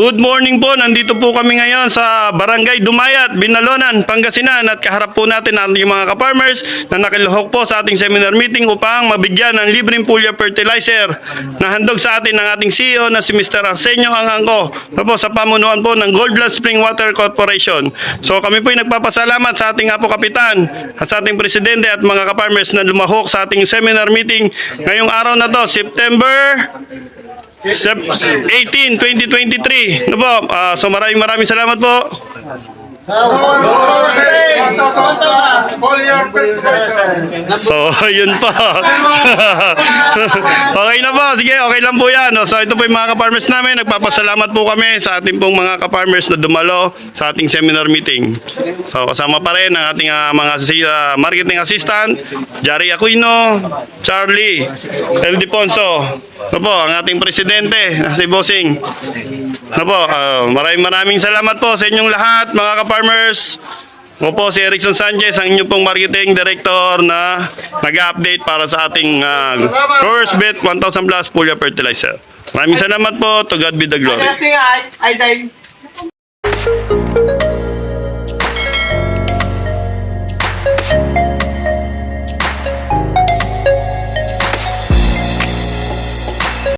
Good morning po, nandito po kami ngayon sa Barangay Dumayat, Binalonan, Pangasinan at kaharap po natin ang ating mga ka-farmers na nakiluhok po sa ating seminar meeting upang mabigyan ng libreng foliar fertilizer na handog sa atin ng ating CEO na si Mr. Arsenio Angangco po sa pamunuan po ng Goldland Spring Water Corporation. So kami po ay nagpapasalamat sa ating Apo Kapitan at sa ating Presidente at mga ka-farmers na lumahok sa ating seminar meeting ngayong araw na to, September 18, 2023. No po, so maraming salamat po. So, yun po. Okay na po. Sige, okay lang po yan. So, ito po yung mga ka-farmers namin. Nagpapasalamat po kami sa ating pong mga ka-farmers na dumalo sa ating seminar meeting. So, kasama pa rin ang ating mga marketing assistant, Jari Aquino, Charlie, El Diponso. Ano po, ang ating presidente, si Bossing. Ano po, maraming salamat po sa inyong lahat, mga ka-farmers. Ako po si Erickson Sanchez, ang inyong pong marketing director na nag-update para sa ating Growers Bet 1000 Plus Foliar Fertilizer. Maraming salamat po. To God be the glory.